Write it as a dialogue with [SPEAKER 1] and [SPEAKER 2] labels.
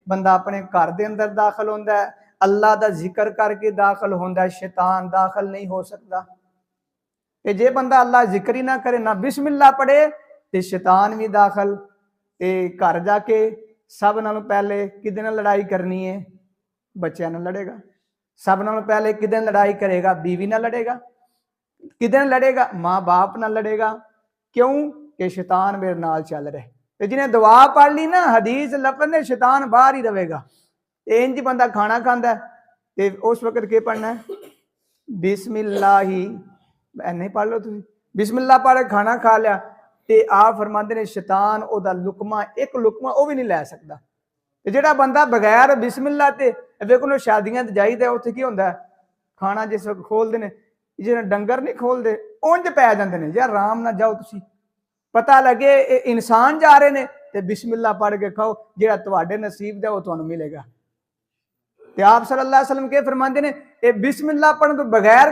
[SPEAKER 1] बंदा अपने घर के अंदर दाखिल होता है, अल्लाह का जिक्र करके दाखिल होता है, शैतान दाखिल नहीं हो सकता। ते जे बंदा अल्लाह जिक्र ही ना करे, ना बिस्मिल्लाह पढ़े, तो शैतान भी दाखिल। ते घर जाके सब नालों पहले किदे नाल लड़ाई करनी है? बच्चों नाल लड़ेगा। सब नालों पहले किदे नाल लड़ाई करेगा? बीवी नाल लड़ेगा। किदे नाल लड़ेगा? माँ बाप नाल लड़ेगा। क्यों कि शैतान मेरे नाल चल रहे। तो जिन्हें दुआ पढ़ ली ना, हदीस लफज ने, शैतान बाहर ही रहेगा। इंज बंदा खाना खाता है तो उस वक्त क्या पढ़ना है? बिस्मिल्लाही, नहीं पढ़ लो तुम, बिस्मिल्लाह पढ़ खाना खा लिया तो आप फरमाते ने शैतान ओदा लुकमा, एक लुकमा वो भी नहीं लै सकता। तो जो बंदा बगैर बिस्मिल्लाह ते देखो शादियां जाइदा, उत्थे की होंदा है, खाना जिस खोलते हैं, जिन्हें डंगर नहीं खोलते उंज पै जाते हैं। यार आराम ना जाओ, तुसी पता लगे इंसान जा रहे हैं तो बिस्मिल्लाह पढ़ के खाओ, जो तुहाडे नसीब दा वो तुहानू मिलेगा। तो आप सल्लल्लाहु अलैहि वसल्लम के फरमाते ने बिस्मिल्लाह पढ़ने तो बगैर